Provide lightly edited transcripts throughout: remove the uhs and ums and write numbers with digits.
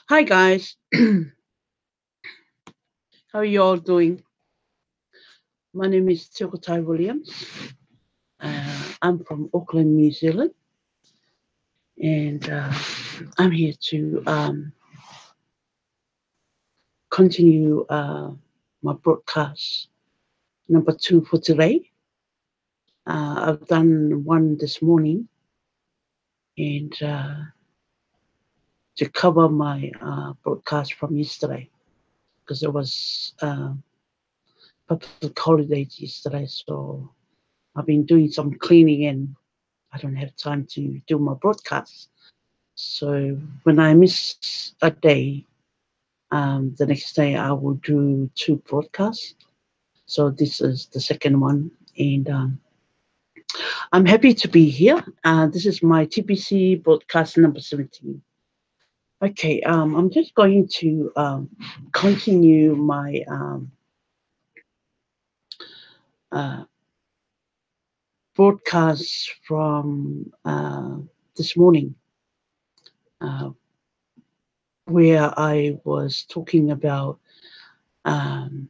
Hi guys, how are you all doing? My name is Tiokotai Williams. I'm from Auckland, New Zealand, and I'm here to continue my broadcast number 2 for today. I've done one this morning, and to cover my broadcast from yesterday, because it was public holidays yesterday, so I've been doing some cleaning and I don't have time to do my broadcast. So when I miss a day, the next day I will do 2 broadcasts. So this is the second one, and I'm happy to be here. This is my TBC Broadcast number 17. Okay, I'm just going to continue my uh, broadcast from this morning, uh, where I was talking about um,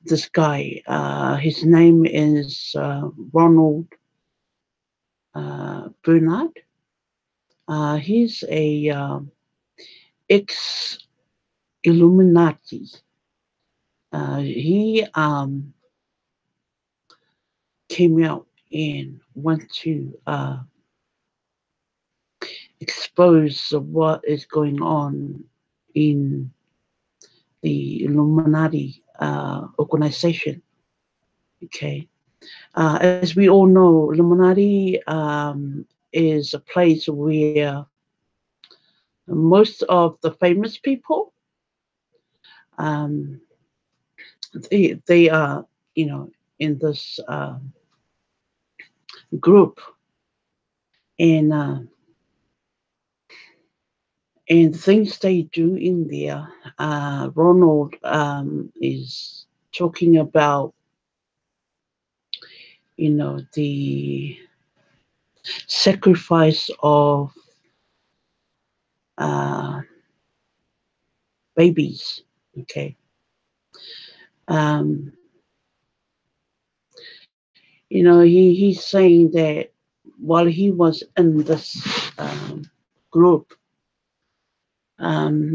this guy. His name is Ronald Bernard. He's a ex Illuminati. He came out and went to expose what is going on in the Illuminati organization. Okay. As we all know, Illuminati is a place where most of the famous people, um, they are, in this group, and things they do in there. Ronald is talking about, the sacrifice of uh, babies. Okay. Um, he's saying that while he was in this group,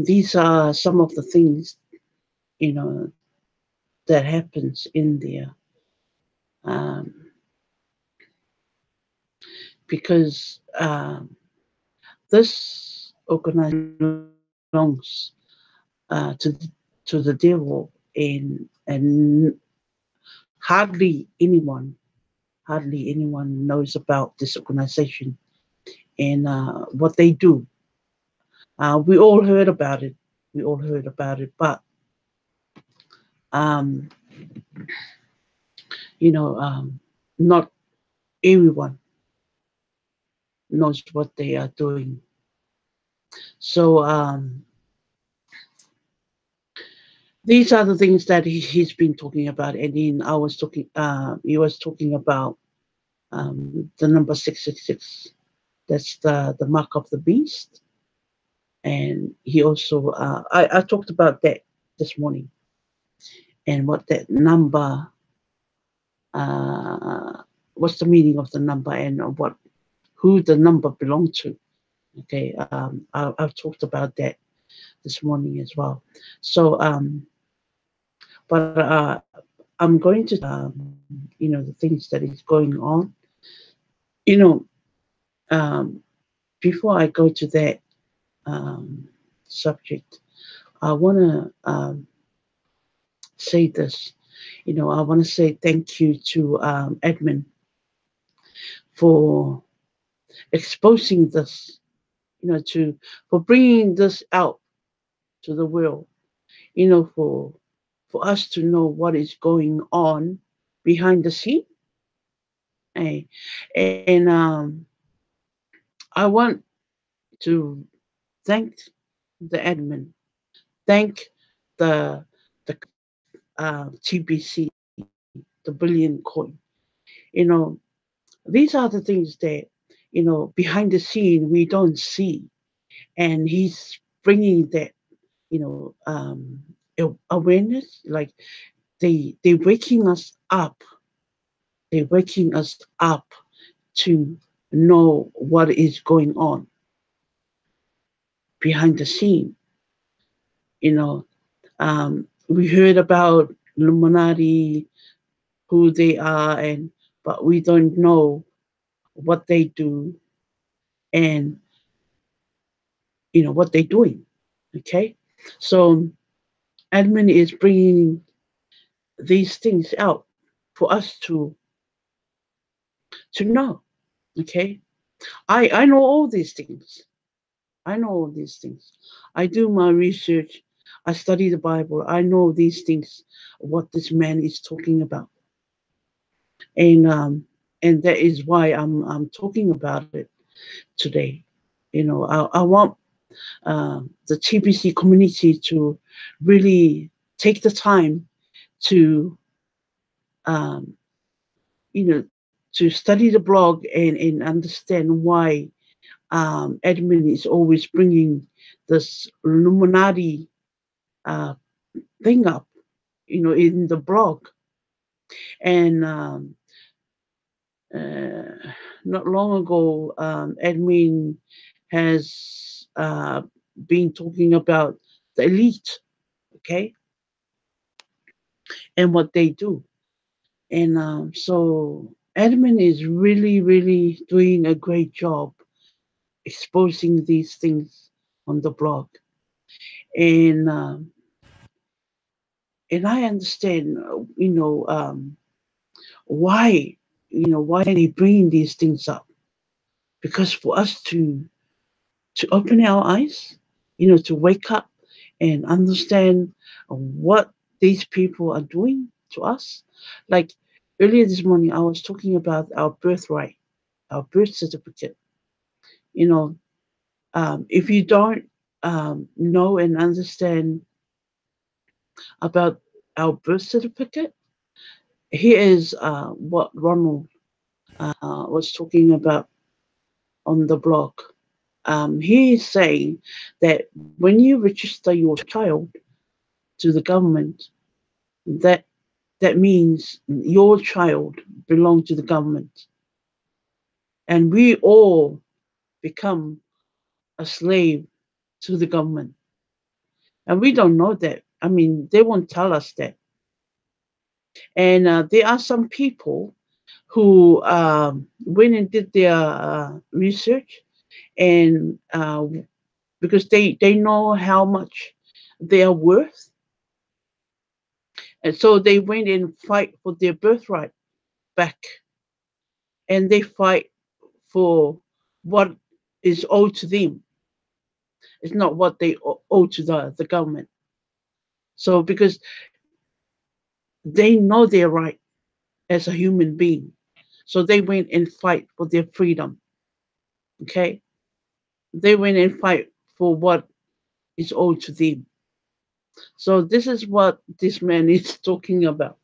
these are some of the things, you know, that happens in there. Um, because this organization belongs to the devil, and hardly anyone knows about this organization and what they do. We all heard about it. But um, not everyone knows what they are doing. So these are the things that he's been talking about, and then I was talking. He was talking about the number 666. That's the mark of the beast, and he also I talked about that this morning, and what that number, uh, what's the meaning of the number, and who the number belonged to. Okay, I've talked about that this morning as well. So, but I'm going to the things that is going on. You know, um, before I go to that subject, I want to say this. I want to say thank you to Edmund for exposing this, to for bringing this out to the world, for us to know what is going on behind the scene. Eh? And I want to thank the admin, thank the TBC, the billion coin. You know, these are the things that behind the scene we don't see, and he's bringing that awareness, like they waking us up, they waking us up to know what is going on behind the scene. You know, we heard about Illuminati, who they are, and but we don't know what they do and what they're doing. Okay, so admin is bringing these things out for us to know. Okay, I know all these things. I know all these things. I do my research. I study the Bible. I know these things, what this man is talking about, and that is why I'm talking about it today. I want the TBC community to really take the time to um, to study the blog and understand why admin is always bringing this Illuminati uh, thing up, in the blog. And uh, not long ago, admin has been talking about the elite, okay, and what they do. And so admin is really, really doing a great job exposing these things on the blog. And I understand, why, why they bring these things up. Because for us to open our eyes, to wake up and understand what these people are doing to us. Like earlier this morning, I was talking about our birthright, our birth certificate. You know, if you don't know and understand about our birth certificate, here is what Ronald was talking about on the blog. He is saying that when you register your child to the government, that means your child belongs to the government, and we all become a slave to the government, and we don't know that. I mean, they won't tell us that. And there are some people who went and did their research, and because they know how much they are worth, and so they went and fight for their birthright back, and they fight for what is owed to them. It's not what they owe to the government. So because they know their right as a human being, so they went and fight for their freedom. Okay, they went and fight for what is owed to them. So this is what this man is talking about,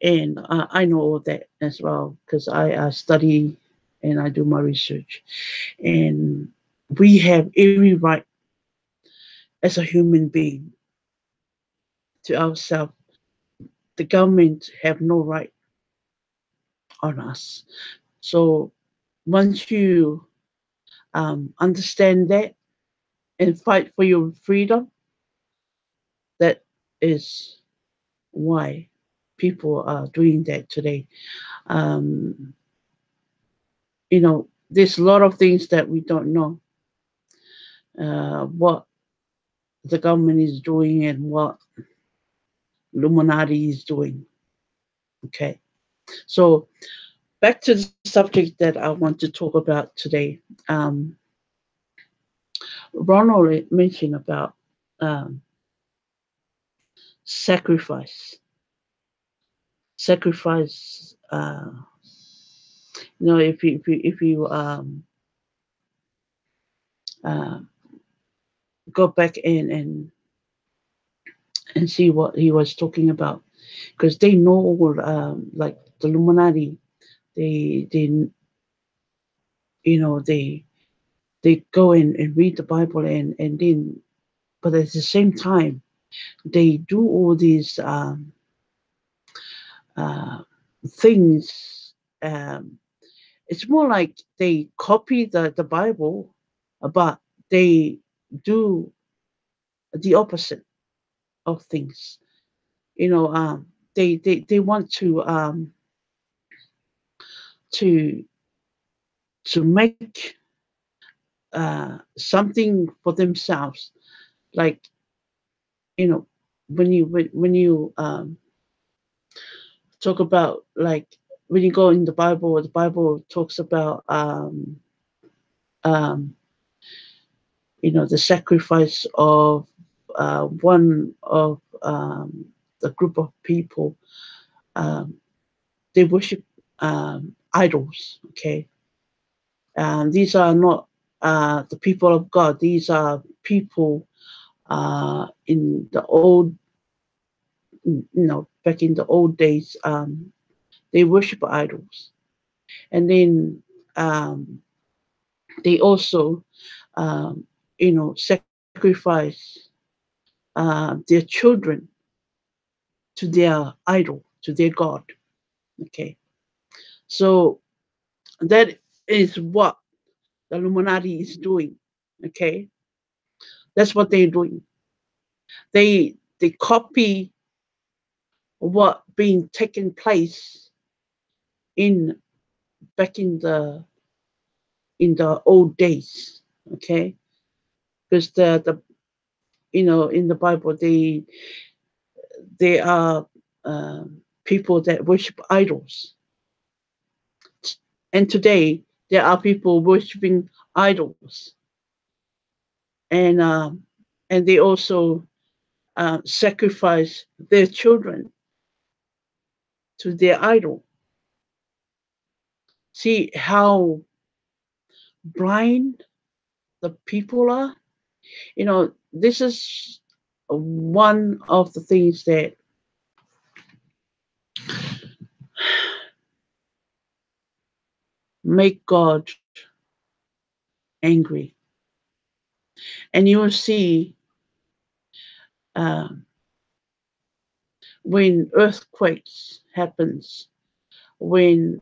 and I know all that as well because I study and I do my research, and we have every right as a human being to ourselves. The government have no right on us. So once you understand that and fight for your freedom, that is why people are doing that today. Um, there's a lot of things that we don't know what the government is doing and what Illuminati is doing. Okay, so back to the subject that I want to talk about today. Um, Ronald mentioned about um, sacrifice. Sacrifice. If you uh, go back and see what he was talking about, because they know like the Illuminati, they they go in and read the Bible, and then, but at the same time they do all these uh, things. Um, it's more like they copy the Bible, but they do the opposite of things. You know, they want to to make something for themselves. Like, you know, when you talk about, like, when you go in the Bible talks about um, the sacrifice of one of the group of people. Um, they worship idols. Okay, these are not the people of God. These are people in the old, back in the old days. They worship idols, and then um, they also, um, sacrifice their children to their idol, to their God. Okay, so that is what the Illuminati is doing. Okay, that's what they're doing. They copy what being taken place in back in the old days. Okay, because the in the Bible, they are people that worship idols, and today there are people worshiping idols, and and they also sacrifice their children to their idol. See how blind the people are. This is one of the things that make God angry. And you will see um, when earthquakes happens, when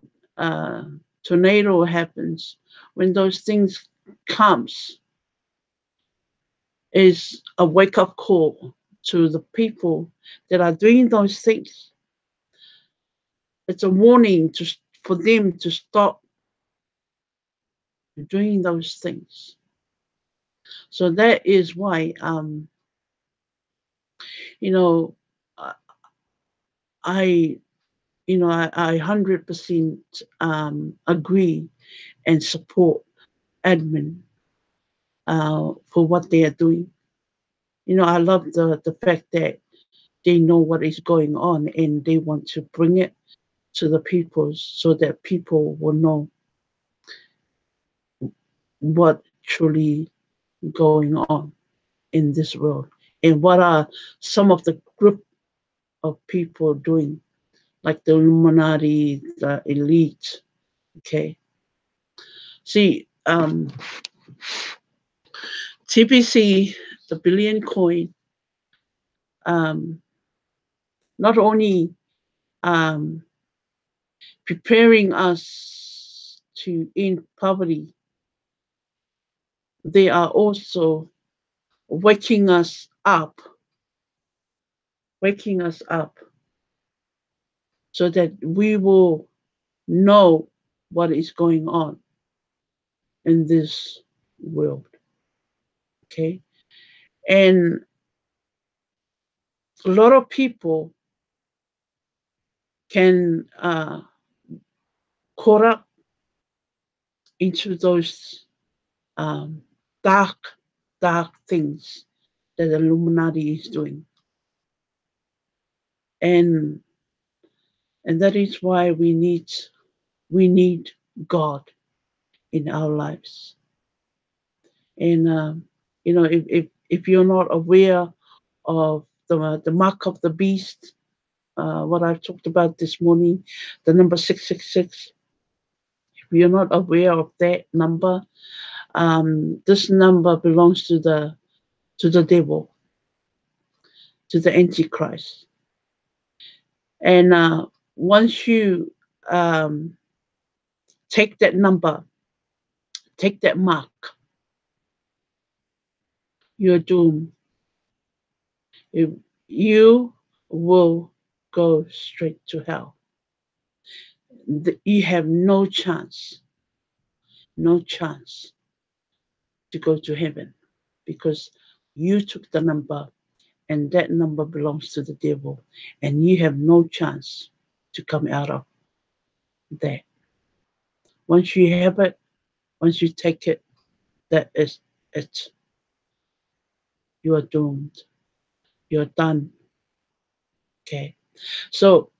tornado happens, when those things comes, is a wake up call to the people that are doing those things. It's a warning for them to stop doing those things. So that is why, you know, uh, I, I 100% agree and support admin for what they are doing. I love the fact that they know what is going on and they want to bring it to the people so that people will know what truly going on in this world and what are some of the group of people doing, like the Illuminati, the elite. Okay, see, TBC, the billion coin, um, not only um, preparing us to end poverty, they are also waking us up, waking us up so that we will know what is going on in this world. Okay. And a lot of people can caught up into those um, dark, dark things that the Illuminati is doing. And that is why we need God in our lives. And if you're not aware of the mark of the beast, what I've talked about this morning, the number 666. If you're not aware of that number, this number belongs to the devil, to the Antichrist. And once you um, take that number, take that mark, you're doomed. You will go straight to hell. You have no chance, no chance to go to heaven because you took the number and that number belongs to the devil and you have no chance to come out of that. Once you have it, once you take it, that is it. You are doomed. You're done. Okay. So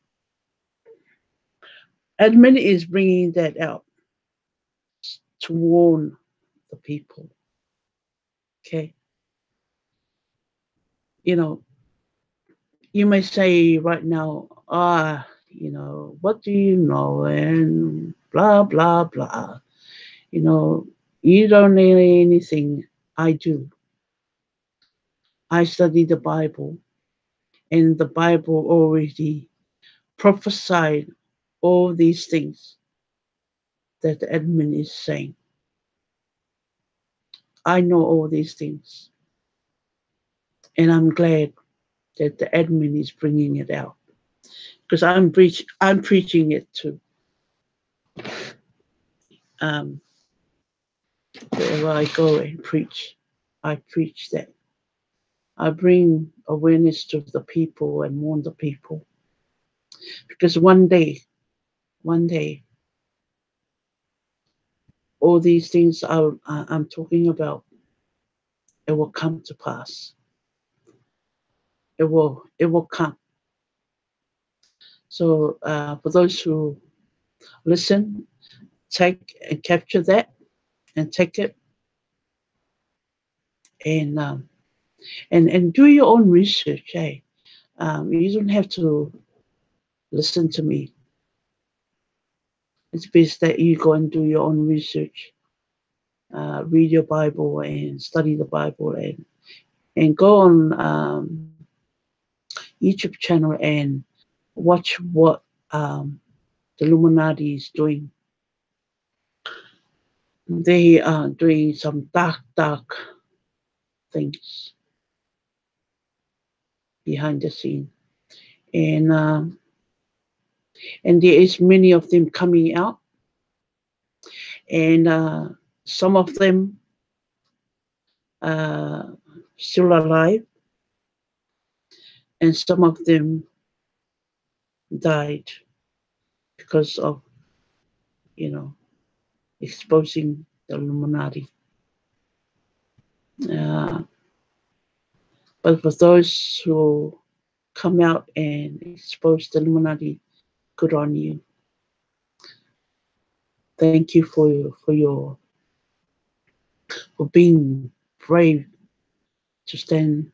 admin is bringing that out to warn the people. Okay. You know, you may say right now, what do you know? And blah, blah, blah. You know, you don't know anything. I do. I study the Bible, and the Bible already prophesied all these things that the admin is saying. I know all these things, and I'm glad that the admin is bringing it out because I'm preaching it too. Um, wherever I go and preach, I preach that. I bring awareness to the people and warn the people because one day, all these things I'm talking about, it will come to pass. It will come. So for those who listen, take and capture that and take it and do your own research. Hey, you don't have to listen to me. It's best that you go and do your own research, read your Bible and study the Bible and go on YouTube channel and watch what the Illuminati is doing. They are doing some dark, dark things behind the scene, and there is many of them coming out, and some of them uh, still alive, and some of them died because of you know exposing the Illuminati. Uh, but for those who come out and expose the Illuminati, good on you. Thank you for being brave to stand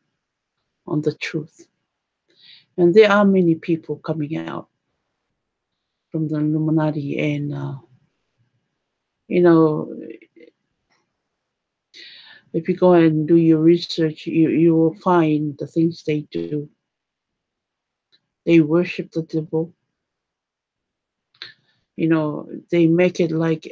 on the truth. And there are many people coming out from the Illuminati, and you know, if you go and do your research, you will find the things they do. They worship the devil. They make it like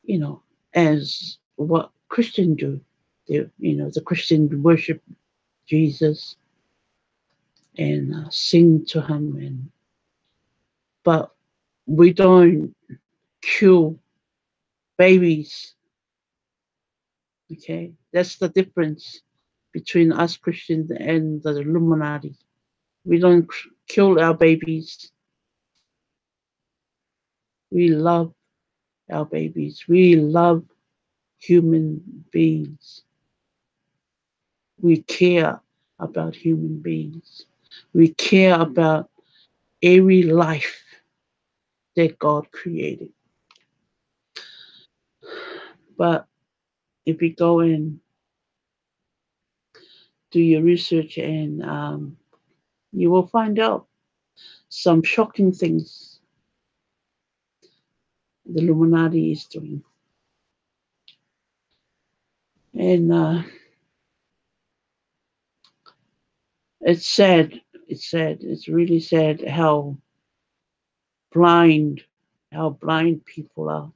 you know, as what Christians do. The Christian worship Jesus and sing to him, but we don't kill babies. Okay, that's the difference between us Christians and the Illuminati. We don't kill our babies. We love our babies. We love human beings. We care about human beings. We care about every life that God created. But if you go and do your research, and you will find out some shocking things the Illuminati is doing. And it's sad. It's sad. It's really sad blind, how blind people are.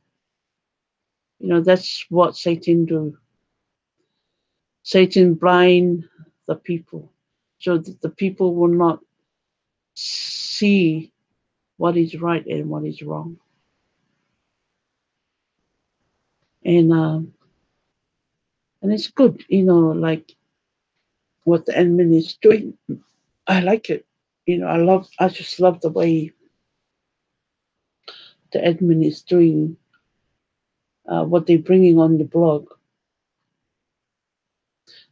That's what Satan do. Satan blind the people, so that the people will not see what is right and what is wrong. And it's good, like what the admin is doing. I like it. I just love the way the admin is doing what they're bringing on the blog.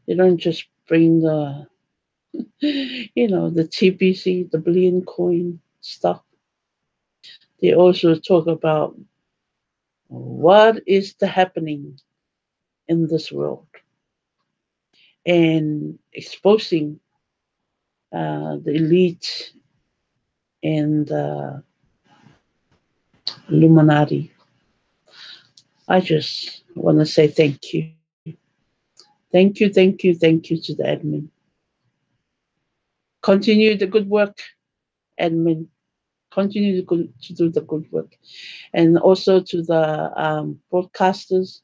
They don't just bring the TBC, the billion coin stuff. They also talk about what is the happening in this world and exposing the elite and the Illuminati. I just want to say thank you. Thank you, thank you, thank you to the admin. Continue the good work, admin. Continue to do the good work. And also to the broadcasters,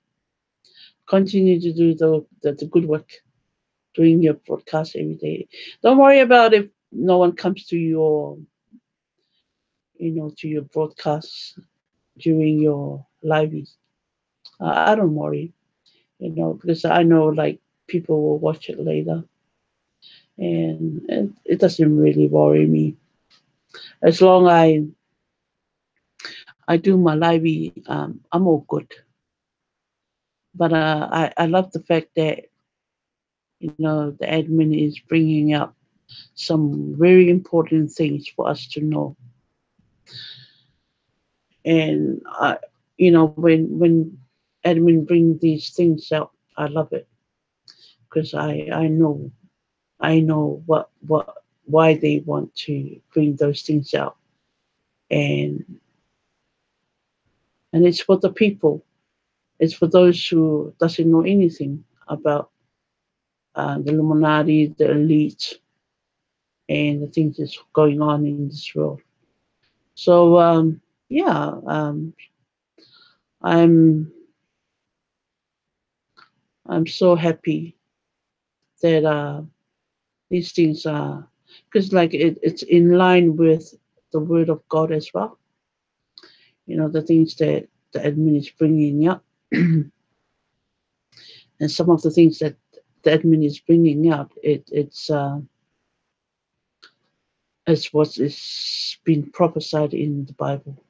continue to do the good work, doing your broadcast every day. Don't worry about if no one comes to your broadcast during your lives. I don't worry, because I know like people will watch it later, and it doesn't really worry me as long I do my live. I'm all good. But I love the fact that the admin is bringing up some very important things for us to know. And when admin bring these things out, I love it because I know what why they want to bring those things out, and it's for the people. It's for those who doesn't know anything about the Illuminati, the elite, and the things that's going on in this world. So yeah, I'm I'm so happy that these things are, because like it's in line with the word of God as well. The things that the admin is bringing up, and some of the things that the admin is bringing up, it's what is being prophesied in the Bible,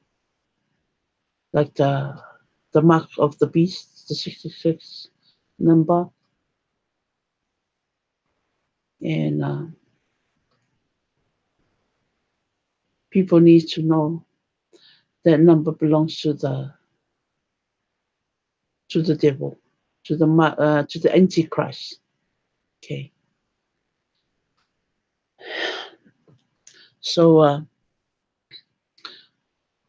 like the mark of the beast, the 66 number, and people need to know that number belongs to the devil, to the Antichrist. Okay, so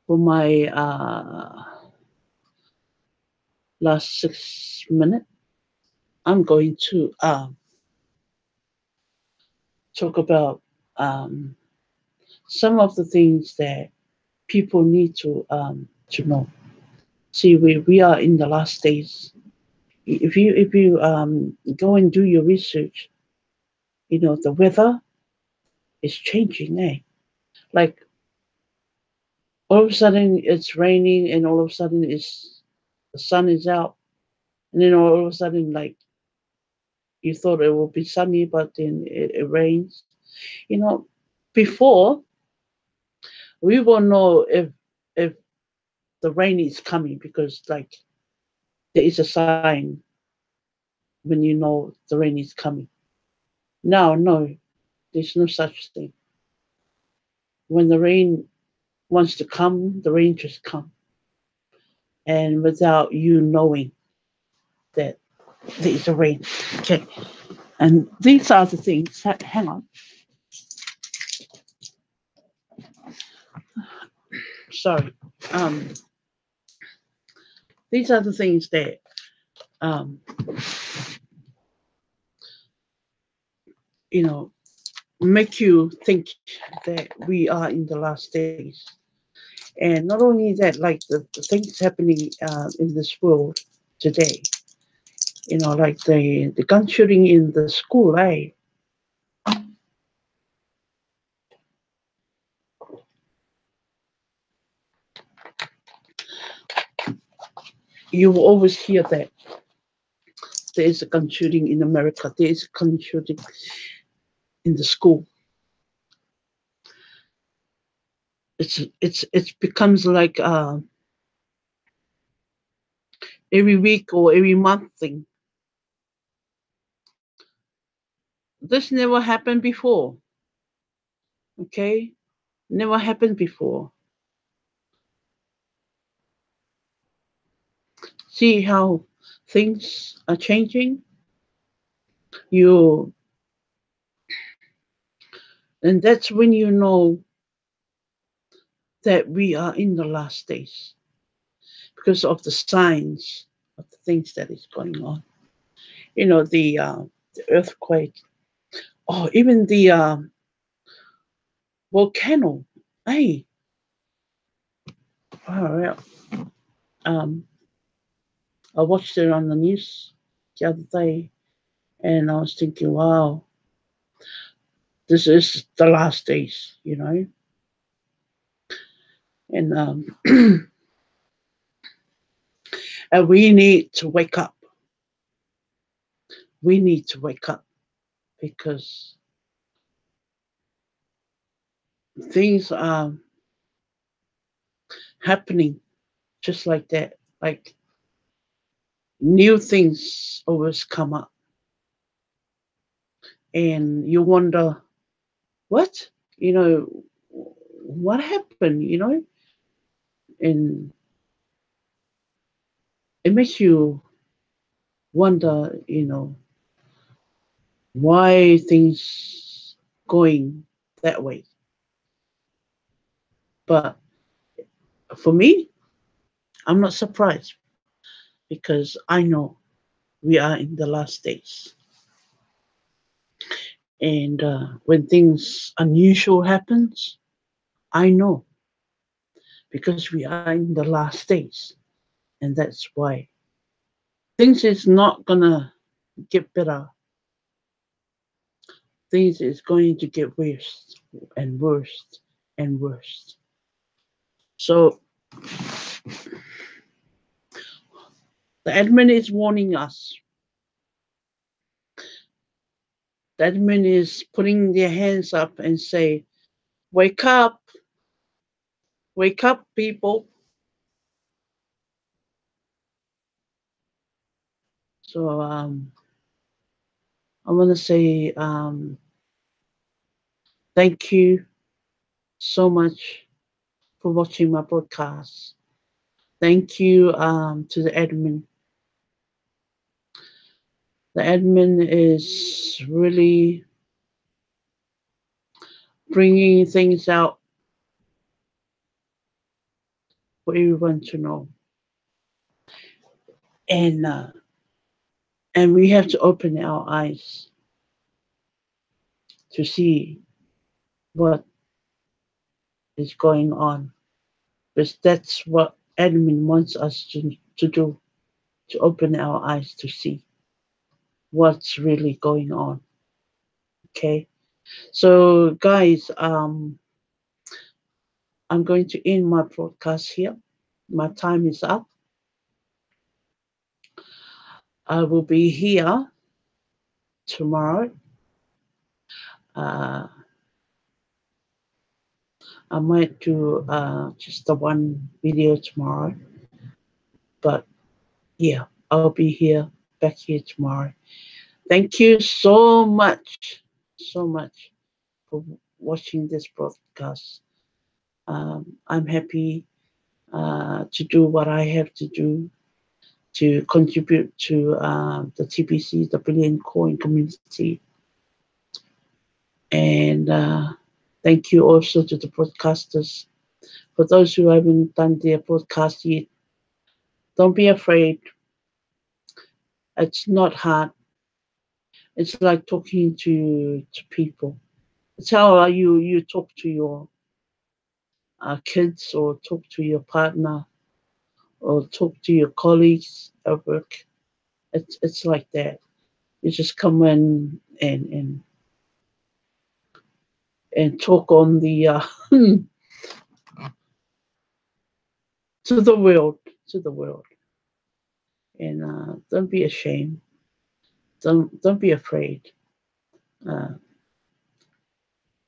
for my last 6 minutes, I'm going to talk about um, some of the things that people need to know. See, we are in the last days. If you go and do your research, the weather is changing. Like all of a sudden it's raining, and all of a sudden the sun is out, and then all of a sudden like You thought it will be sunny, but then it rains. You know, before we will know if the rain is coming because like there is a sign when you know the rain is coming. Now, no, there's no such thing. When the rain wants to come, the rain just come, and without you knowing that there is a rain. Okay, and these are the things. Hang on, sorry. Um, these are the things that um, you know make you think that we are in the last days. And not only that, like the things happening in this world today, like the gun shooting in the school, you will always hear that there is a gun shooting in America, there is a gun shooting in the school. It becomes like every week or every month thing. This never happened before, okay? Never happened before. See how things are changing? You and that's when you know that we are in the last days because of the signs of the things that is going on. The earthquake, or even the volcano. Hey, oh, yeah. um, I watched it on the news the other day, and I was thinking, wow, this is the last days, and and we need to wake up. We need to wake up because things are happening just like that. Like new things always come up, and you wonder what, you know, what happened, and it makes you wonder, why things going that way. But for me, I'm not surprised because I know we are in the last days. And when things unusual happens, I know because we are in the last days, and that's why things is not gonna get better. Things is going to get worse and worse and worse. So the admin is warning us. The admin is putting their hands up and say, "Wake up, people." So I want to say thank you so much for watching my broadcast. Thank you to the admin. The admin is really bringing things out for everyone to know, and we have to open our eyes to see what is going on, because that's what admin wants us to do, to open our eyes to see what's really going on. Okay, so guys, I'm going to end my broadcast here. My time is up. I will be here tomorrow. Uh, I might do just the one video tomorrow, but yeah, I'll be here back here tomorrow. Thank you so much for watching this broadcast. I'm happy to do what I have to do to contribute to the TBC, the Billion Coin community. And thank you also to the broadcasters. For those who haven't done their broadcast yet, don't be afraid. It's not hard. It's like talking to people. It's how you talk to your kids, or talk to your partner, or talk to your colleagues at work. It's like that. You just come in and talk on the to the world, to the world, and don't be ashamed. Don't be afraid. Uh,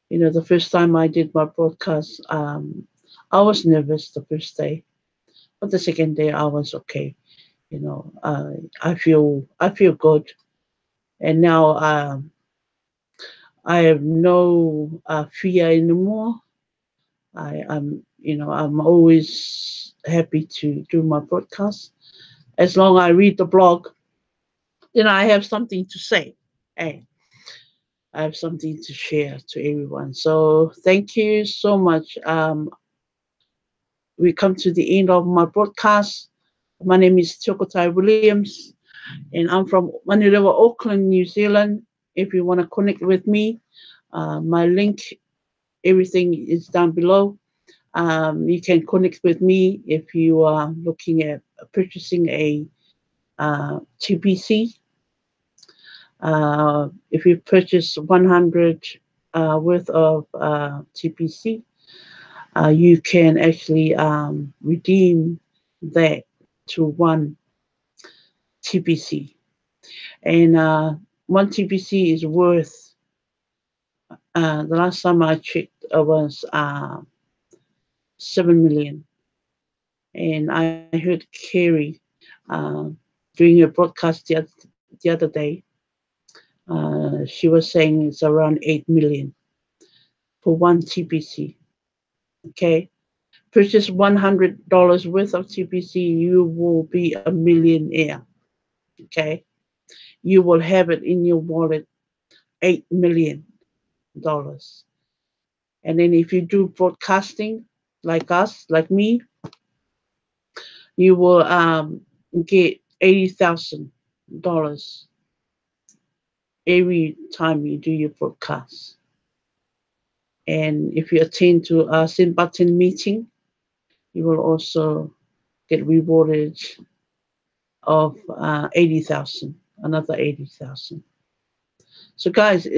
the first time I did my broadcast, I was nervous the first day, but the second day I was okay. I feel good, and now I have no fear anymore. I'm always happy to do my broadcast. As long as I read the blog, then I have something to say. Hey, I have something to share to everyone. So thank you so much. We come to the end of my broadcast. My name is Tiokotai Williams, and I'm from Manurewa, Auckland, New Zealand. If you want to connect with me, my link, everything is down below. You can connect with me if you are looking at purchasing a TBC. If you purchase 100 worth of TBC, you can actually redeem that to one TBC. And one TBC is worth, the last time I checked, it was 7 million. And I heard Kerry uh, doing a broadcast the other day. She was saying it's around 8 million for one TBC. Okay. Purchase $100 worth of TBC, you will be a millionaire. Okay. You will have it in your wallet, $8 million. And then if you do broadcasting like us, like me, you will get $80,000 every time you do your broadcast. And if you attend to a Sin Button meeting, you will also get rewarded of 80,000, another 80,000. So guys,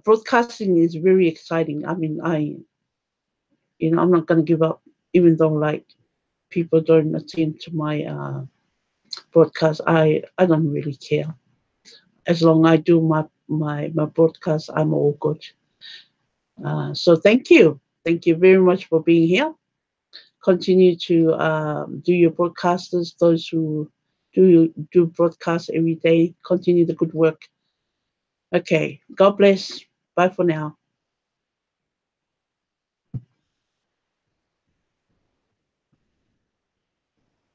broadcasting is very exciting. I mean, I'm not going to give up, even though like people don't attend to my broadcast. I don't really care. As long as I do my broadcast, I'm all good. So thank you very much for being here. Continue to do your broadcasters. Those who do broadcast every day, continue the good work. Okay, God bless. Bye for now.